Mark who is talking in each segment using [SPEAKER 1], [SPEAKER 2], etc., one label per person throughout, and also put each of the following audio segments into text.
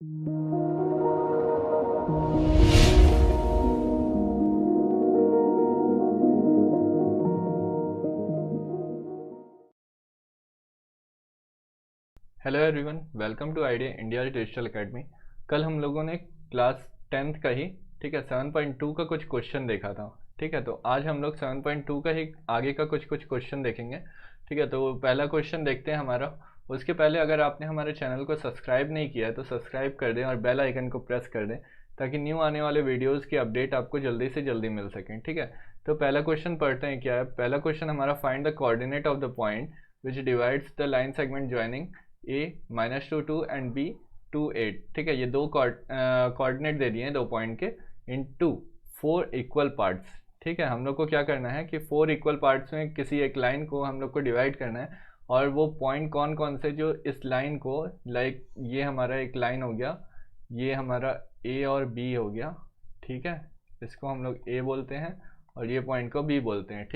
[SPEAKER 1] Hello everyone, welcome to Idea India Digital Academy. कल हम लोगों ने क्लास 10th का ही 7.2 का कुछ क्वेश्चन देखा था। तो आज हम लोग 7.2 का ही आगे का कुछ क्वेश्चन देखेंगे। तो पहला क्वेश्चन देखते हैं हमारा। उसके पहले अगर आपने हमारे चैनल को सब्सक्राइब नहीं किया है तो सब्सक्राइब कर दें और बेल आइकन को प्रेस कर दें ताकि न्यू आने वाले वीडियोज़ की अपडेट आपको जल्दी से जल्दी मिल सकें। तो पहला क्वेश्चन पढ़ते हैं। क्या है पहला क्वेश्चन हमारा? Find the coordinate of the point which divides the line segment joining A -2 and B 2 8। ये दो कोऑर्डिनेट दे दिए हैं दो पॉइंट के इनटू 4 इक्वल पार्ट्स। हम लोग को क्या करना है कि 4 इक्वल पार्ट्स में किसी एक लाइन को हम लोग को डिवाइड करना है और वो पॉइंट कौन कौन से जो इस लाइन को, लाइक ये हमारा एक लाइन हो गया, ये हमारा A और B हो गया। इसको हम लोग A बोलते हैं और ये पॉइंट को B बोलते हैं।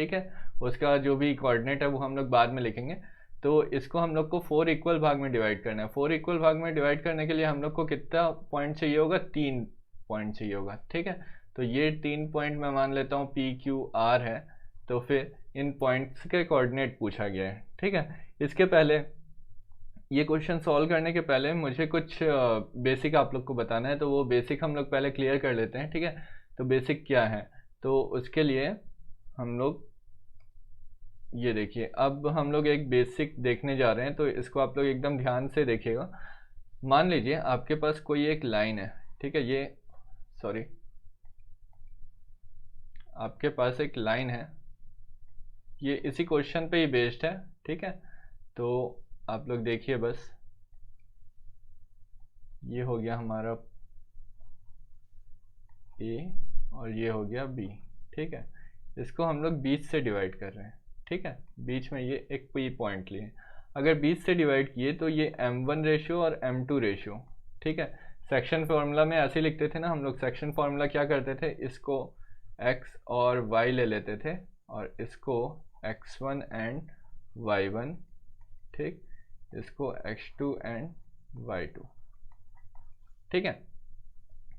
[SPEAKER 1] उसका जो भी कोऑर्डिनेट है वो हम लोग बाद में लिखेंगे। तो इसको हम लोग को 4 इक्वल भाग में डिवाइड करना है। 4 इक्वल भाग में डिवाइड करने के लिए हम लोग को कितना पॉइंट चाहिए होगा? 3 पॉइंट चाहिए होगा। तो ये 3 पॉइंट मैं मान लेता हूँ PQR है। तो फिर इन पॉइंट्स के कोऑर्डिनेट पूछा गया है। इसके पहले ये क्वेश्चन सॉल्व करने के पहले मुझे कुछ बेसिक आप लोग को बताना है, तो वो बेसिक हम लोग पहले क्लियर कर लेते हैं। तो बेसिक क्या है? तो उसके लिए हम लोग ये देखिए, अब हम लोग एक बेसिक देखने जा रहे हैं, तो इसको आप लोग एकदम ध्यान से देखिएगा। मान लीजिए आपके पास कोई एक लाइन है। ये सॉरी, आपके पास एक लाइन है, ये इसी क्वेश्चन पे ही बेस्ड है। तो आप लोग देखिए बस, ये हो गया हमारा A और ये हो गया B। इसको हम लोग बीच से डिवाइड कर रहे हैं। बीच में ये एक P पॉइंट लिए। अगर बीच से डिवाइड किए तो ये M1 रेशियो और M2 रेशियो। सेक्शन फार्मूला में ऐसे लिखते थे ना हम लोग। सेक्शन फार्मूला क्या करते थे, इसको X और Y ले लेते थे और इसको X1 एंड Y1, इसको X2 एंड Y2।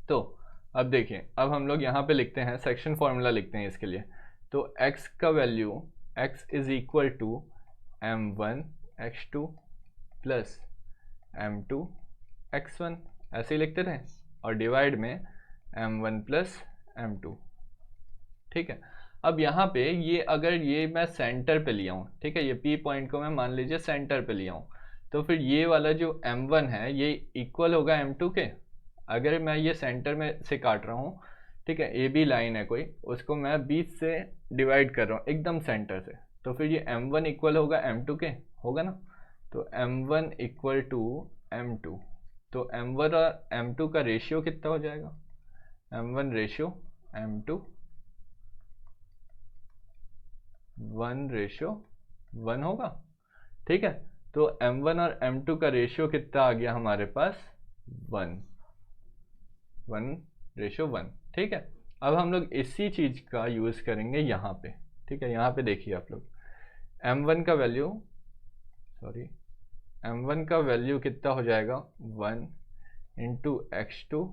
[SPEAKER 1] तो अब देखिए, अब हम लोग यहाँ पे लिखते हैं, सेक्शन फार्मूला लिखते हैं इसके लिए। तो X का value, X is equal to M1 X2 plus M2 X1, ऐसे ही लिखते थे, और डिवाइड में M1 प्लस M2। अब यहाँ पे ये, अगर ये मैं सेंटर पे लिया हूँ, ये P पॉइंट को मैं मान लीजिए सेंटर पे लिया हूँ, तो फिर ये वाला जो M1 है ये इक्वल होगा M2 के। अगर मैं ये सेंटर में से काट रहा हूँ, AB लाइन है कोई, उसको मैं बीच से डिवाइड कर रहा हूँ एकदम सेंटर से, तो फिर ये M1 इक्वल होगा M2 के, होगा ना। तो M1 इक्वल टू M2, तो M1 और M2 का रेशियो कितना हो जाएगा? M1 रेशियो M2 1:1 होगा। तो M1 और M2 का रेशियो कितना आ गया हमारे पास? 1:1। अब हम लोग इसी चीज का यूज करेंगे यहाँ पे। यहाँ पे देखिए आप लोग, M1 का वैल्यू कितना हो जाएगा? 1 into X2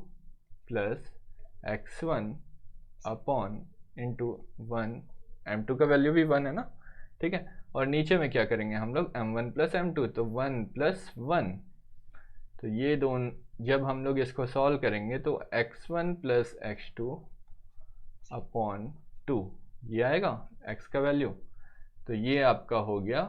[SPEAKER 1] plus X1 upon into 1, M2 का वैल्यू भी 1 है ना। और नीचे में क्या करेंगे हम लोग? M1 प्लस M2, तो 1 प्लस 1। तो ये दोनों जब हम लोग इसको सॉल्व करेंगे तो X1 प्लस X2 अपॉन 2 ये आएगा X का वैल्यू। तो ये आपका हो गया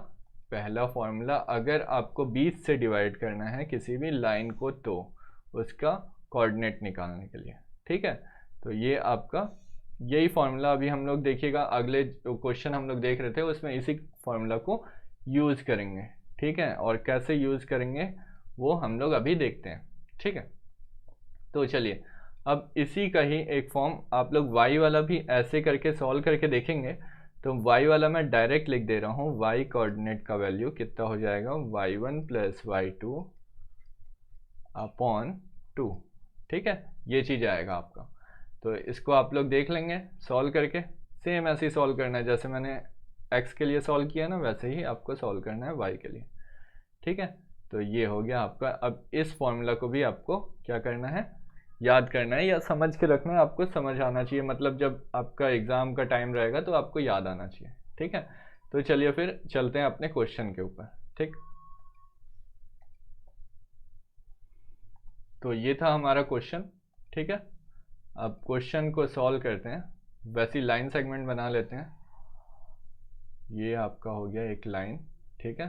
[SPEAKER 1] पहला फॉर्मूला। अगर आपको बीच से डिवाइड करना है किसी भी लाइन को तो उसका कोऑर्डिनेट निकालने के लिए। तो ये आपका यही फॉर्मूला अभी हम लोग देखिएगा, अगले जो क्वेश्चन हम लोग देख रहे थे उसमें इसी फॉर्मूला को यूज़ करेंगे। और कैसे यूज़ करेंगे वो हम लोग अभी देखते हैं। तो चलिए, अब इसी का ही एक फॉर्म आप लोग y वाला भी ऐसे करके सॉल्व करके देखेंगे। तो y वाला मैं डायरेक्ट लिख दे रहा हूँ, y कोऑर्डिनेट का वैल्यू कितना हो जाएगा? y1 plus y2 upon 2। ये चीज़ आएगा आपका। तो इसको आप लोग देख लेंगे सॉल्व करके। सेम ऐसे ही सॉल्व करना है जैसे मैंने x के लिए सॉल्व किया ना, वैसे ही आपको सॉल्व करना है y के लिए। तो ये हो गया आपका। अब इस फॉर्मूला को भी आपको क्या करना है, याद करना है या समझ के रखना है, आपको समझ आना चाहिए, मतलब जब आपका एग्ज़ाम का टाइम रहेगा तो आपको याद आना चाहिए। ठीक है, तो चलिए फिर चलते हैं अपने क्वेश्चन के ऊपर। ठीक, तो ये था हमारा क्वेश्चन। ठीक है, अब क्वेश्चन को सॉल्व करते हैं। वैसी लाइन सेगमेंट बना लेते हैं। ये आपका हो गया एक लाइन। ठीक है,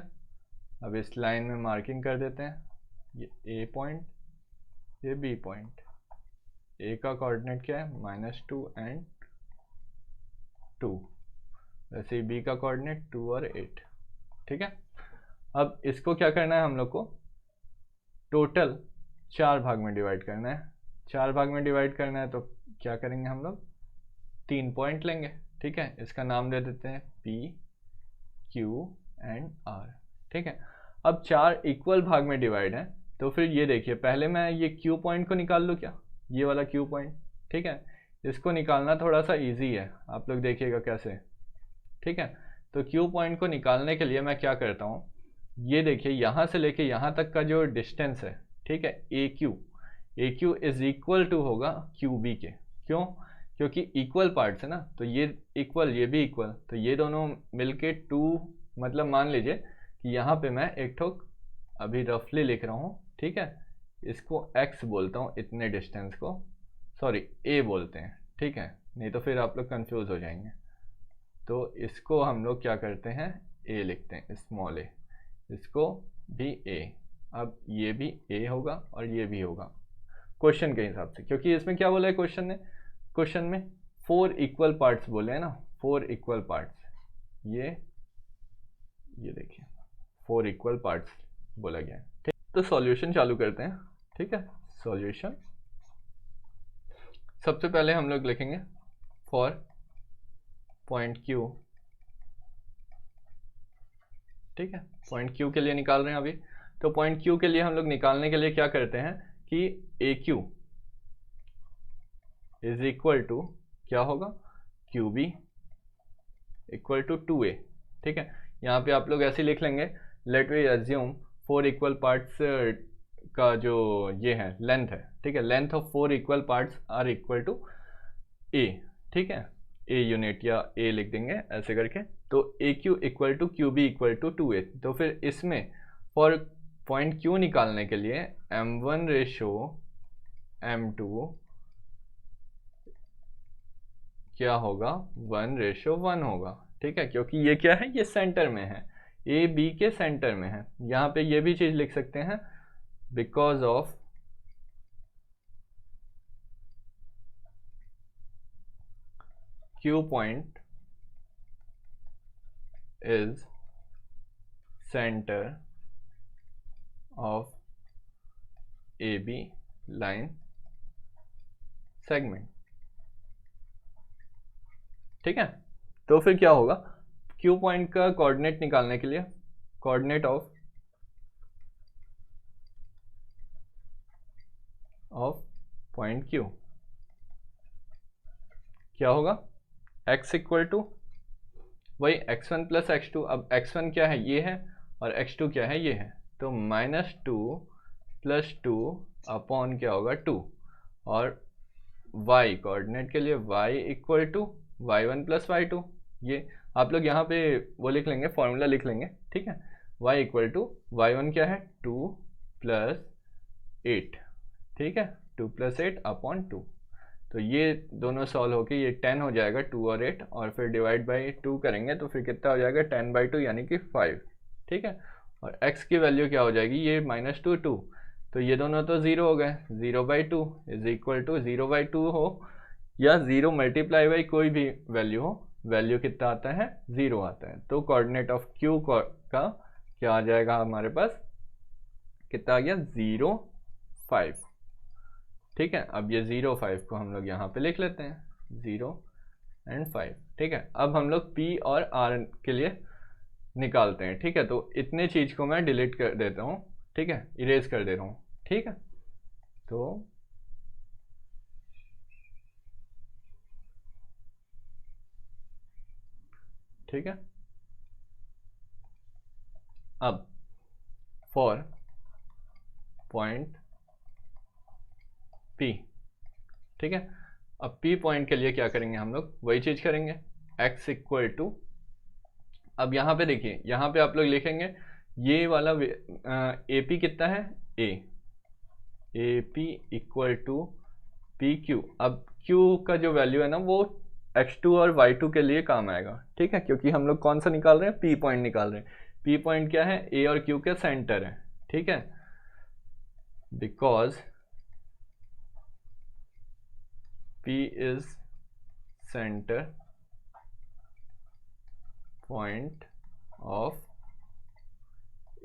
[SPEAKER 1] अब इस लाइन में मार्किंग कर देते हैं, ये ए पॉइंट, ये बी पॉइंट। ए का कोऑर्डिनेट क्या है, -2 एंड 2, वैसे ही बी का कोऑर्डिनेट 2 और 8। ठीक है, अब इसको क्या करना है हम लोग को, टोटल 4 भाग में डिवाइड करना है। 4 भाग में डिवाइड करना है तो क्या करेंगे हम लोग, 3 पॉइंट लेंगे। ठीक है, इसका नाम दे देते हैं पी, क्यू एंड आर। ठीक है, अब 4 इक्वल भाग में डिवाइड है, तो फिर ये देखिए, पहले मैं ये क्यू पॉइंट को निकाल लूँ क्या, ये वाला क्यू पॉइंट। ठीक है, इसको निकालना थोड़ा सा इजी है, आप लोग देखिएगा कैसे। ठीक है, तो क्यू पॉइंट को निकालने के लिए मैं क्या करता हूँ, ये देखिए यहाँ से लेके यहाँ तक का जो डिस्टेंस है, ठीक है, ए क्यू इज इक्वल टू होगा क्यू बी के। क्यों, क्योंकि इक्वल पार्ट्स है ना, तो ये इक्वल, ये भी इक्वल, तो ये दोनों मिलके 2, मतलब मान लीजिए कि यहाँ पे मैं एक ठोक अभी रफली लिख रहा हूँ। ठीक है, इसको x बोलता हूँ, इतने डिस्टेंस को, सॉरी a बोलते हैं। ठीक है, नहीं तो फिर आप लोग कंफ्यूज हो जाएंगे। तो इसको हम लोग क्या करते हैं, a लिखते हैं, स्मॉल a, इसको भी a। अब ये भी a होगा और ये भी होगा क्वेश्चन के हिसाब से, क्योंकि इसमें क्या बोला है क्वेश्चन ने, क्वेश्चन में 4 इक्वल पार्ट्स बोले हैं ना, 4 इक्वल पार्ट्स, ये देखिए 4 इक्वल पार्ट्स बोला गया है। ठीक, तो सॉल्यूशन चालू करते हैं। ठीक है, सॉल्यूशन, सबसे पहले हम लोग लिखेंगे फॉर पॉइंट क्यू। ठीक है, पॉइंट क्यू के लिए निकाल रहे हैं अभी, तो पॉइंट क्यू के लिए हम लोग निकालने के लिए क्या करते हैं कि ए क्यू इज इक्वल टू क्या होगा, Q B equal to 2a। ठीक है, यहाँ पे आप लोग ऐसे लिख लेंगे, let we assume 4 equal parts का जो ये है लेंथ है। ठीक है, length of 4 equal parts are equal to a। ठीक है, a यूनिट या a लिख देंगे ऐसे करके, तो A Q equal to Q B equal to 2a। तो फिर इसमें फॉर पॉइंट क्यू निकालने के लिए m1 रेशो m2 क्या होगा, 1:1 होगा। ठीक है, क्योंकि ये क्या है, ये सेंटर में है, ए बी के सेंटर में है। यहाँ पे ये भी चीज लिख सकते हैं, because of Q point is centre of A B line segment. ठीक है, तो फिर क्या होगा, क्यू पॉइंट का कोऑर्डिनेट निकालने के लिए कोऑर्डिनेट ऑफ पॉइंट क्यू क्या होगा, x इक्वल टू वही x1 प्लस x2। अब x1 क्या है, ये है, और x2 क्या है, ये है, तो -2 + 2 अपॉन क्या होगा 2, और y कोऑर्डिनेट के लिए y equal to y1 + y2। ये आप लोग यहाँ पे वो लिख लेंगे, फॉर्मूला लिख लेंगे। ठीक है, y इक्वल टू y1 क्या है, 2 + 8। ठीक है, 2 + 8 अपॉन 2, तो ये दोनों सॉल्व होके ये 10 हो जाएगा, 2 और 8, और फिर डिवाइड बाई 2 करेंगे तो फिर कितना हो जाएगा, 10/2 यानी कि 5। ठीक है, और x की वैल्यू क्या हो जाएगी, ये -2 2, तो ये दोनों तो 0 हो गए, 0/2 इज इक्वल टू 0/2 हो या 0 मल्टीप्लाई बाई कोई भी वैल्यू हो, वैल्यू कितना आता है, 0 आता है। तो कोऑर्डिनेट ऑफ क्यू का क्या आ जाएगा हमारे पास, कितना आ गया, 0 5। ठीक है, अब ये 0 5 को हम लोग यहाँ पे लिख लेते हैं, 0 और 5। ठीक है, अब हम लोग P और R के लिए निकालते हैं। ठीक है, तो इतने चीज को मैं डिलीट कर देता हूँ। ठीक है, इरेज कर दे रहा हूँ। ठीक है, तो ठीक है, अब फॉर पॉइंट P, ठीक है। अब P पॉइंट के लिए क्या करेंगे हम लोग, वही चीज करेंगे, x इक्वल टू, अब यहाँ पे देखिए, यहाँ पे आप लोग लिखेंगे ये वाला AP कितना है, AP इक्वल टू PQ। अब Q का जो वैल्यू है ना वो x2 और y2 के लिए काम आएगा, ठीक है, क्योंकि हम लोग कौन सा निकाल रहे हैं, P पॉइंट निकाल रहे हैं। P पॉइंट क्या है, A और Q के सेंटर है, ठीक है, because P is centre point of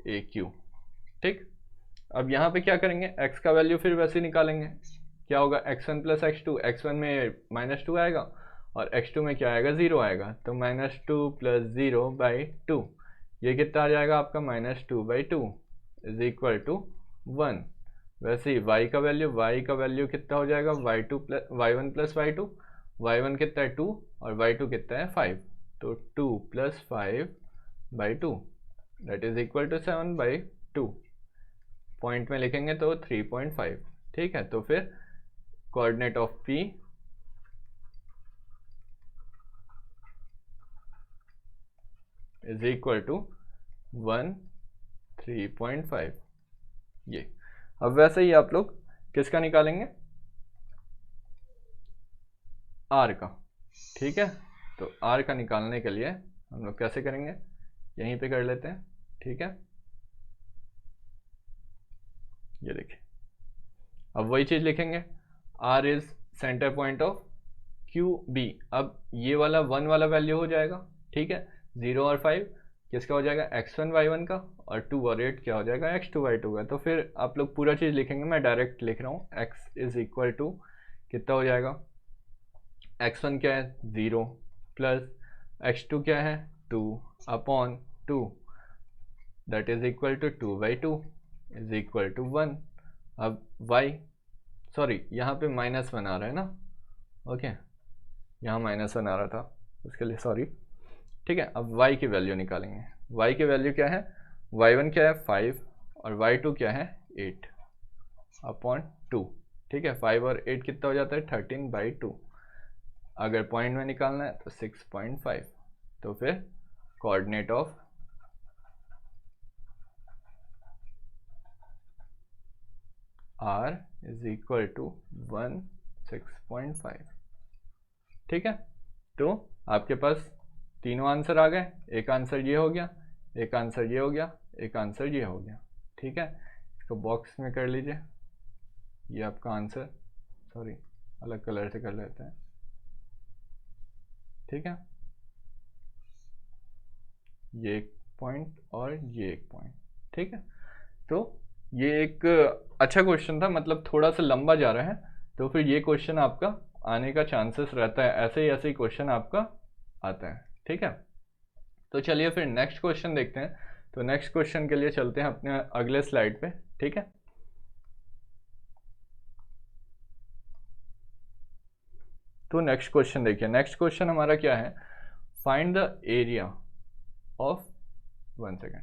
[SPEAKER 1] AQ, ठीक। अब यहाँ पे क्या करेंगे, x का वैल्यू फिर वैसे ही निकालेंगे, क्या होगा, x1 प्लस x2, x1 में -2 आएगा और x2 में क्या आएगा, 0 आएगा, तो -2 प्लस 0/2, ये कितना आ जाएगा आपका, -2/2 इज इक्वल टू 1। वैसे ही y का वैल्यू कितना हो जाएगा, y1 प्लस y2, y1 कितना है 2 और y2 कितना है 5, तो 2 plus 5/2 that is equal to 7/2, point में लिखेंगे तो 3.5, ठीक है। तो फिर coordinate of P is equal to 1 3.5, ये। अब वैसे ही आप लोग किसका निकालेंगे, R का, ठीक है। तो R का निकालने के लिए हम लोग कैसे करेंगे, यहीं पे कर लेते हैं, ठीक है। ये देखिए, अब वही चीज लिखेंगे, R is centre point of QB। अब ये वाला 1 वाला वैल्यू हो जाएगा, ठीक है, 0 और 5 किसका हो जाएगा, x1 y1 का, और 2 और 8 क्या हो जाएगा, x2 y2 का। तो फिर आप लोग पूरा चीज लिखेंगे, मैं डायरेक्ट लिख रहा हूँ, x इज इक्वल टू कितना हो जाएगा, x1 क्या है 0 प्लस x2 क्या है 2 upon 2 that is equal to 2/2 is equal to 1। अब y, सॉरी यहाँ पे -1 आ रहा है ना, ओके, यहाँ -1 आ रहा था, उसके लिए सॉरी, ठीक है। अब y की वैल्यू निकालेंगे, y की वैल्यू क्या है, y1 क्या है 5 और y2 क्या है 8 अपॉन 2, ठीक है। 5 और 8 कितना हो जाता है 13/2, अगर पॉइंट में निकालना है तो 6.5। तो फिर coordinate of R is equal to 1 6.5, ठीक है। तो आपके पास तीनों आंसर आ गए, एक आंसर ये हो गया, एक आंसर ये हो गया, एक आंसर ये हो गया, ठीक है। इसको बॉक्स में कर लीजिए, ये आपका आंसर, सॉरी अलग कलर से कर लेते हैं, ठीक है, ये एक पॉइंट और ये एक पॉइंट, ठीक है। तो ये एक अच्छा क्वेश्चन था, मतलब थोड़ा सा लंबा जा रहा है, तो फिर ये क्वेश्चन आपका आने का चांसेस रहता है, ऐसे ही क्वेश्चन आपका आता है, ठीक है। तो चलिए फिर नेक्स्ट क्वेश्चन देखते हैं। तो नेक्स्ट क्वेश्चन के लिए चलते हैं अपने अगले स्लाइड पे, ठीक है। तो नेक्स्ट क्वेश्चन देखिए, नेक्स्ट क्वेश्चन हमारा क्या है, find the area of, 1 second,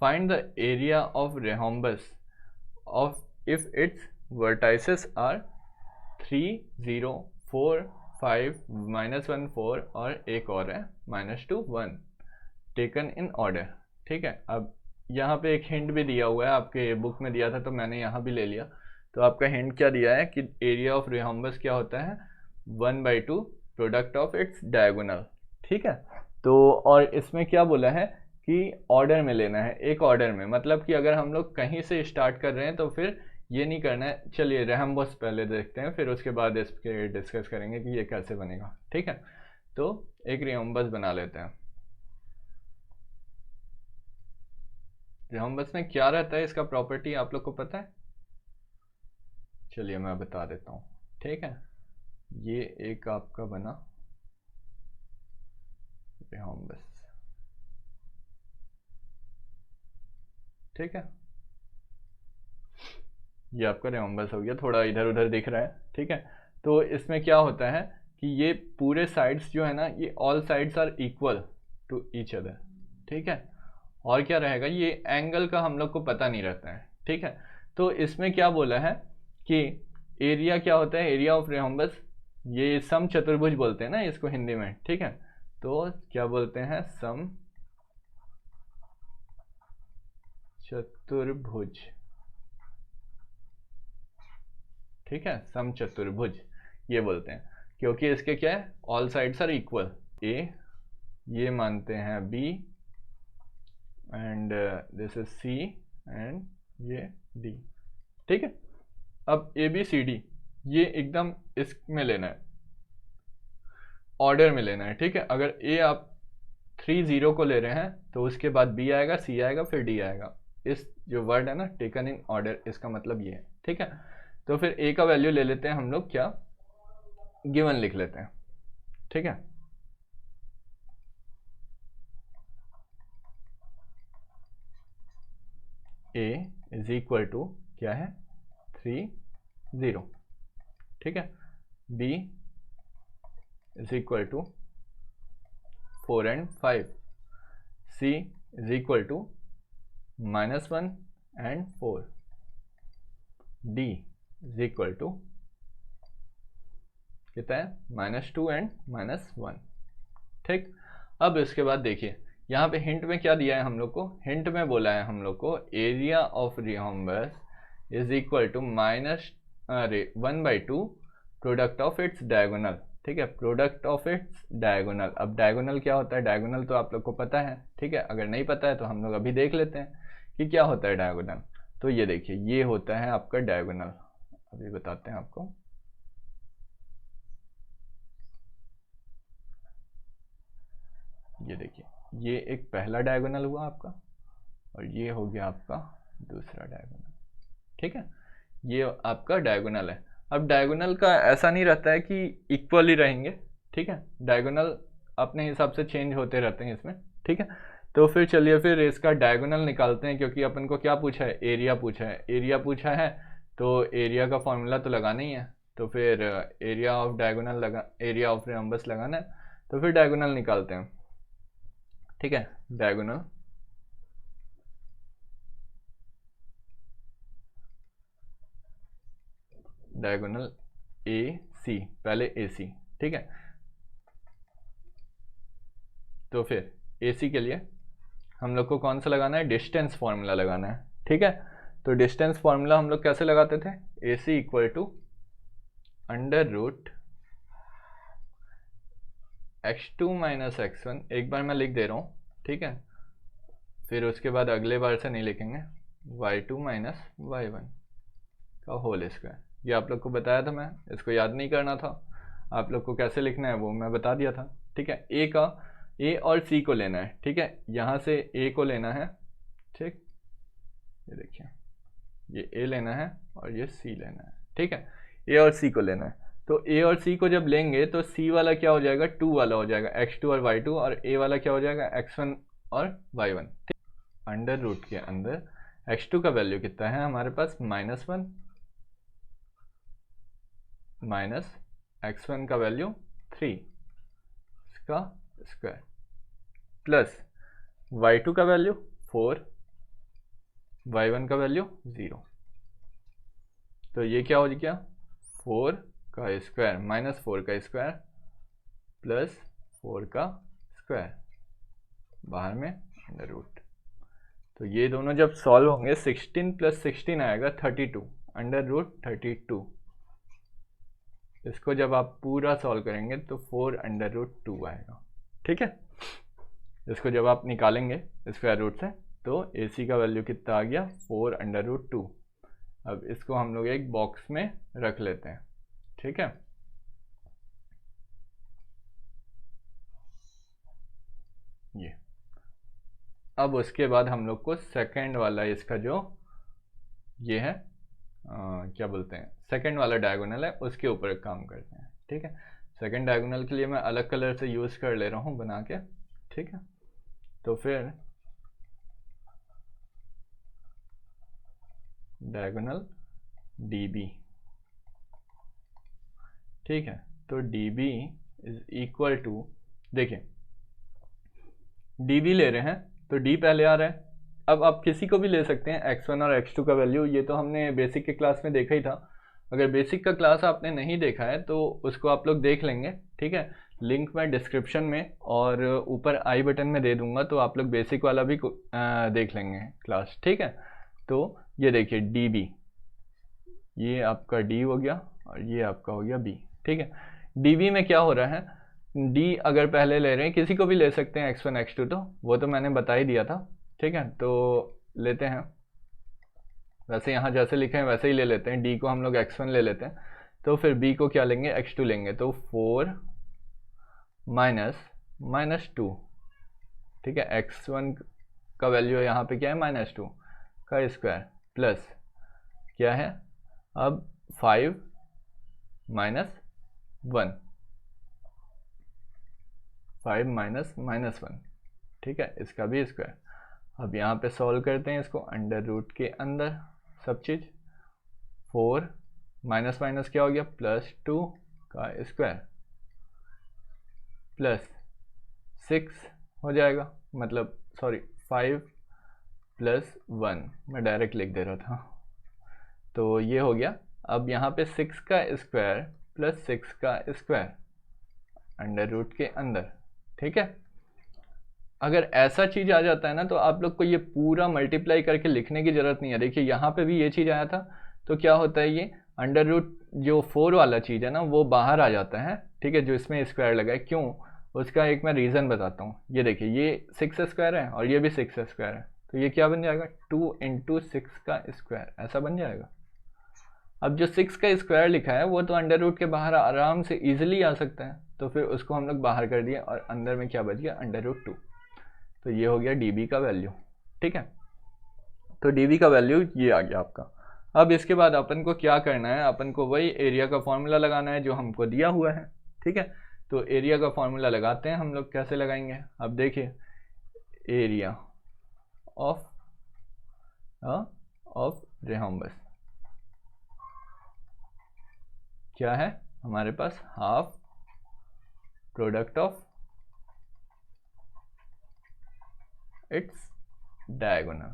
[SPEAKER 1] find the area of rhombus of if its vertices are 3 0 4 5 -1 4 और एक और है -2 1 टेकन इन ऑर्डर, ठीक है। अब यहाँ पे एक हिंट भी दिया हुआ है, आपके बुक में दिया था तो मैंने यहाँ भी ले लिया। तो आपका हिंट क्या दिया है कि एरिया ऑफ rhombus क्या होता है, 1/2 प्रोडक्ट ऑफ इट्स डायगोनल, ठीक है। तो और इसमें क्या बोला है कि ऑर्डर में लेना है, एक ऑर्डर में, मतलब कि अगर हम लोग कहीं से स्टार्ट कर रहे हैं तो फिर ये नहीं करना है। चलिए rhombus पहले देखते हैं, फिर उसके बाद इसके डिस्कस करेंगे कि ये कैसे बनेगा, ठीक है। तो एक rhombus बना लेते हैं। rhombus में क्या रहता है, इसका प्रॉपर्टी आप लोग को पता है, चलिए मैं बता देता हूँ, ठीक है। ये एक आपका बना rhombus, ठीक है, ये आपका rhombus हो गया, थोड़ा इधर उधर दिख रहा है, ठीक है। तो इसमें क्या होता है कि ये पूरे साइड्स जो है ना, ये all sides are equal to each other, ठीक है। और क्या रहेगा, ये एंगल का हम लोग को पता नहीं रहता है, ठीक है। तो इसमें क्या बोला है कि एरिया क्या होता है, एरिया ऑफ रोम्बस, ये सम चतुर्भुज बोलते हैं ना इसको हिंदी में, ठीक है। तो क्या बोलते हैं, सम चतुर्भुज, ठीक है, सम चतुर्भुज ये बोलते हैं, क्योंकि इसके क्या है, all sides are equal, A ये मानते हैं B and this is C and ये डी, ठीक है। अब ए बी सी डी ये एकदम इसमें लेना है, ऑर्डर में लेना है, ठीक है। अगर ए आप 3 0 को ले रहे हैं तो उसके बाद बी आएगा, सी आएगा, फिर डी आएगा। इस जो वर्ड है ना, टेकन इन ऑर्डर, इसका मतलब ये है, ठीक है। तो फिर ए का वैल्यू ले लेते हैं हम लोग, क्या गिवन लिख लेते हैं, ठीक है। ए इज इक्वल टू क्या है, 3 0, ठीक है। B is equal to 4 and 5, C is equal to -1 and 4, D is equal to कितना है, -2 and -1, ठीक। अब इसके बाद देखिए यहाँ पे हिंट में क्या दिया है हम लोग को, हिंट में बोला है हम लोग को area of rhombus is equal to -1/2 product of its diagonal, ठीक है, प्रोडक्ट ऑफ इट्स डायगोनल। अब डायगोनल क्या होता है, डायगोनल तो आप लोग को पता है, ठीक है। अगर नहीं पता है तो हम लोग अभी देख लेते हैं कि क्या होता है डायगोनल। तो ये देखिए, ये होता है आपका डायगोनल, अभी बताते हैं आपको। ये देखिए, ये एक पहला डायगोनल हुआ आपका और ये हो गया आपका दूसरा डायगोनल, ठीक है। ये आपका डायगोनल है। अब डायगोनल का ऐसा नहीं रहता है कि इक्वली रहेंगे, ठीक है, डायगोनल अपने हिसाब से चेंज होते रहते हैं इसमें, ठीक है। तो फिर चलिए फिर इसका डायगोनल निकालते हैं, क्योंकि अपन को क्या पूछा है, एरिया पूछा है। एरिया पूछा है तो एरिया का फॉर्मूला तो लगाना ही है, तो फिर area of diagonal area of rhombus लगाना है, तो फिर डायगोनल निकालते हैं, ठीक है। डायगोनल डायगोनल ए सी, पहले ए सी, ठीक है। तो फिर ए सी के लिए हम लोग को कौन सा लगाना है, डिस्टेंस फॉर्मूला लगाना है, ठीक है। तो डिस्टेंस फॉर्मूला हम लोग कैसे लगाते थे, ए सी इक्वल टू √x2 - x1, एक बार मैं लिख दे रहा हूँ, ठीक है। फिर उसके बाद अगले बार से नहीं लिखेंगे, y2 - y1 का होल स्क्वायर। ये आप लोग को बताया था मैं, इसको याद नहीं करना था, आप लोग को कैसे लिखना है वो मैं बता दिया था, ठीक है। ए और सी को लेना है, ठीक है, यहाँ से ए को लेना है, ठीक, ये देखिए, ये ए लेना है और ये सी लेना है, ठीक है। ए और सी को लेना है, तो ए और सी को जब लेंगे तो सी वाला क्या हो जाएगा, 2 वाला हो जाएगा, x2 और y2, और ए वाला क्या हो जाएगा, x1 और y1, ठीक। अंडर रूट के अंदर x2 का वैल्यू कितना है हमारे पास, -1 माइनस x1 का वैल्यू 3, इसका स्क्वायर, प्लस y2 का वैल्यू 4, y1 का वैल्यू 0। तो ये क्या हो गया, 4 का स्क्वायर -4 का स्क्वायर प्लस 4 का स्क्वायर, बाहर में अंडर रूट। तो ये दोनों जब सॉल्व होंगे, 16 + 16 आएगा 32, अंडर रूट 32। इसको जब आप पूरा सॉल्व करेंगे तो 4 अंडर रूट 2 आएगा, ठीक है। इसको जब आप निकालेंगे स्क्वायर रूट से तो ए सी का वैल्यू कितना आ गया, 4 अंडर रूट 2। अब इसको हम लोग एक बॉक्स में रख लेते हैं, ठीक है। ये अब उसके बाद हम लोग को सेकंड वाला इसका जो ये है क्या बोलते हैं, सेकंड वाला डायगोनल है, उसके ऊपर काम करते हैं, ठीक है। सेकंड डायगोनल के लिए मैं अलग कलर से यूज कर ले रहा हूँ बना के, ठीक है। तो फिर डायगोनल DB, ठीक है। तो DB इज इक्वल टू, देखिए DB ले रहे हैं तो D पहले आ रहा है, अब आप किसी को भी ले सकते हैं x1 और x2 का वैल्यू, ये तो हमने बेसिक के क्लास में देखा ही था। अगर बेसिक का क्लास आपने नहीं देखा है तो उसको आप लोग देख लेंगे, ठीक है। लिंक मैं डिस्क्रिप्शन में और ऊपर आई बटन में दे दूंगा, तो आप लोग बेसिक वाला भी देख लेंगे क्लास, ठीक है। तो ये देखिए db, ये आपका d हो गया और ये आपका हो गया b, ठीक है। db में क्या हो रहा है, d अगर पहले ले रहे हैं, किसी को भी ले सकते हैं x1 x2, तो वो तो मैंने बता ही दिया था, ठीक है। तो लेते हैं, वैसे यहाँ जैसे लिखे हैं वैसे ही ले लेते हैं, d को हम लोग x1 ले लेते हैं, तो फिर b को क्या लेंगे, x2 लेंगे, तो 4 माइनस 2, ठीक है। x1 का वैल्यू यहाँ पे क्या है, -2 का स्क्वायर, प्लस क्या है अब 5 माइनस 1, 5 माइनस 1, ठीक है, इसका भी स्क्वायर। अब यहाँ पे सॉल्व करते हैं इसको, अंडर रूट के अंदर सब चीज़, 4 माइनस माइनस क्या हो गया, +2 का स्क्वायर, प्लस 6 हो जाएगा, मतलब सॉरी 5 + 1, मैं डायरेक्ट लिख दे रहा था, तो ये हो गया। अब यहाँ पे 6 का स्क्वायर प्लस 6 का स्क्वायर अंडर रूट के अंदर, ठीक है। अगर ऐसा चीज़ आ जाता है ना, तो आप लोग को ये पूरा मल्टीप्लाई करके लिखने की ज़रूरत नहीं है। देखिए यहाँ पे भी ये चीज़ आया था, तो क्या होता है, ये अंडर रूट जो 4 वाला चीज़ है ना, वो बाहर आ जाता है, ठीक है, जो इसमें स्क्वायर लगा है। क्यों, उसका एक मैं रीज़न बताता हूँ। ये देखिए, ये 6 स्क्वायर है और ये भी 6 स्क्वायर है, तो ये क्या बन जाएगा, 2 × 6 का स्क्वायर, ऐसा बन जाएगा। अब जो 6 का स्क्वायर लिखा है वो तो अंडर रूट के बाहर आराम से ईजिली आ सकता है, तो फिर उसको हम लोग बाहर कर दिए और अंदर में क्या बच गया, अंडर रूट 2। तो ये हो गया db का वैल्यू, ठीक है। तो db का वैल्यू ये आ गया आपका। अब इसके बाद अपन को क्या करना है, अपन को वही एरिया का फॉर्मूला लगाना है जो हमको दिया हुआ है, ठीक है। तो एरिया का फॉर्मूला लगाते हैं हम लोग, कैसे लगाएंगे, अब देखिए, एरिया ऑफ रेहोम्बस क्या है हमारे पास, half product of its diagonal,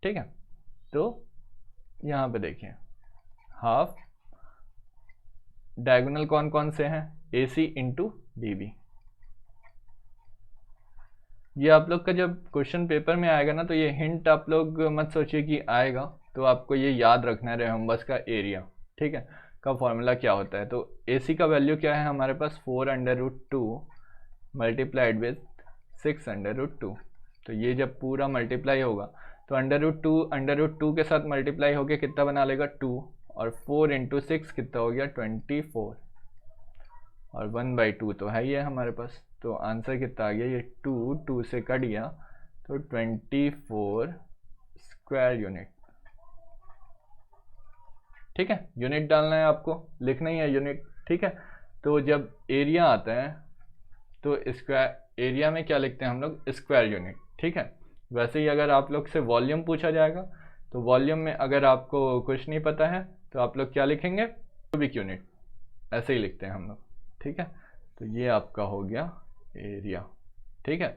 [SPEAKER 1] ठीक है। तो यहाँ पे देखिए, हाफ डायगोनल कौन कौन से हैं, AC × DB। ये आप लोग का जब क्वेश्चन पेपर में आएगा ना, तो ये हिंट आप लोग मत सोचिए कि आएगा, तो आपको ये याद रखना है रेहोम्बस का एरिया, ठीक है, का फॉर्मूला क्या होता है। तो AC का वैल्यू क्या है हमारे पास, 4√2 मल्टीप्लाइड विथ 6√2। तो ये जब पूरा मल्टीप्लाई होगा तो √2 के साथ मल्टीप्लाई होके कितना बना लेगा, 2, और 4 × 6 कितना हो गया, 24, और 1/2 तो है ये हमारे पास। तो आंसर कितना आ गया, ये 2 से कट गया, तो 24 स्क्वायर यूनिट, ठीक है। यूनिट डालना है आपको, लिखना ही है यूनिट, ठीक है। तो जब एरिया आता है तो स्क्वायर एरिया में क्या लिखते हैं हम लोग, स्क्वायर यूनिट, ठीक है। वैसे ही अगर आप लोग से वॉल्यूम पूछा जाएगा, तो वॉल्यूम में अगर आपको कुछ नहीं पता है तो आप लोग क्या लिखेंगे, क्यूबिक यूनिट, ऐसे ही लिखते हैं हम लोग, ठीक है। तो ये आपका हो गया एरिया, ठीक है।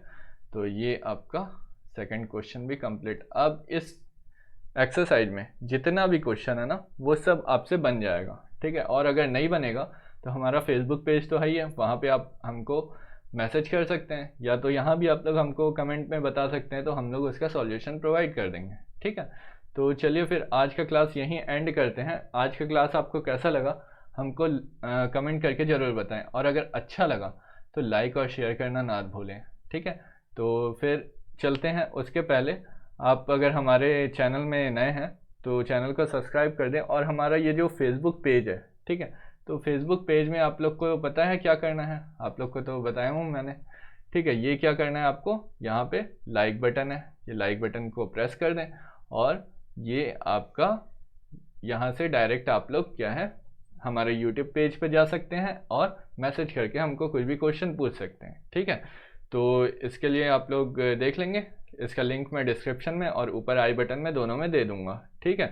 [SPEAKER 1] तो ये आपका सेकंड क्वेश्चन भी कंप्लीट। अब इस एक्सरसाइज में जितना भी क्वेश्चन है ना, वो सब आपसे बन जाएगा, ठीक है। और अगर नहीं बनेगा तो हमारा फेसबुक पेज तो है ही है, वहाँ पे आप हमको मैसेज कर सकते हैं, या तो यहाँ भी आप लोग हमको कमेंट में बता सकते हैं, तो हम लोग उसका सॉल्यूशन प्रोवाइड कर देंगे, ठीक है। तो चलिए फिर आज का क्लास यहीं एंड करते हैं। आज का क्लास आपको कैसा लगा हमको कमेंट करके ज़रूर बताएं, और अगर अच्छा लगा तो लाइक और शेयर करना ना भूलें, ठीक है। तो फिर चलते हैं, उसके पहले आप अगर हमारे चैनल में नए हैं तो चैनल को सब्सक्राइब कर दें, और हमारा ये जो फेसबुक पेज है, ठीक है, तो फेसबुक पेज में आप लोग को पता है क्या करना है, आप लोग को तो बताया हूँ मैंने, ठीक है। ये क्या करना है आपको, यहाँ पे लाइक बटन है, ये लाइक बटन को प्रेस कर दें, और ये आपका यहाँ से डायरेक्ट आप लोग क्या है, हमारे यूट्यूब पेज पे जा सकते हैं और मैसेज करके हमको कुछ भी क्वेश्चन पूछ सकते हैं, ठीक है। तो इसके लिए आप लोग देख लेंगे, इसका लिंक मैं डिस्क्रिप्शन में और ऊपर आई बटन में दोनों में दे दूंगा, ठीक है।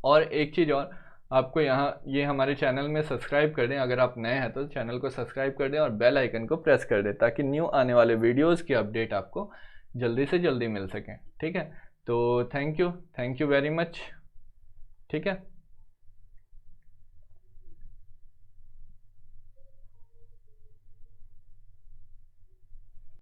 [SPEAKER 1] और एक चीज़ और, आपको यहाँ ये हमारे चैनल में सब्सक्राइब कर दें, अगर आप नए हैं तो चैनल को सब्सक्राइब कर दें और बेल आइकन को प्रेस कर दें ताकि न्यू आने वाले वीडियोस की अपडेट आपको जल्दी से जल्दी मिल सकें। ठीक है, तो थैंक यू वेरी मच। ठीक है।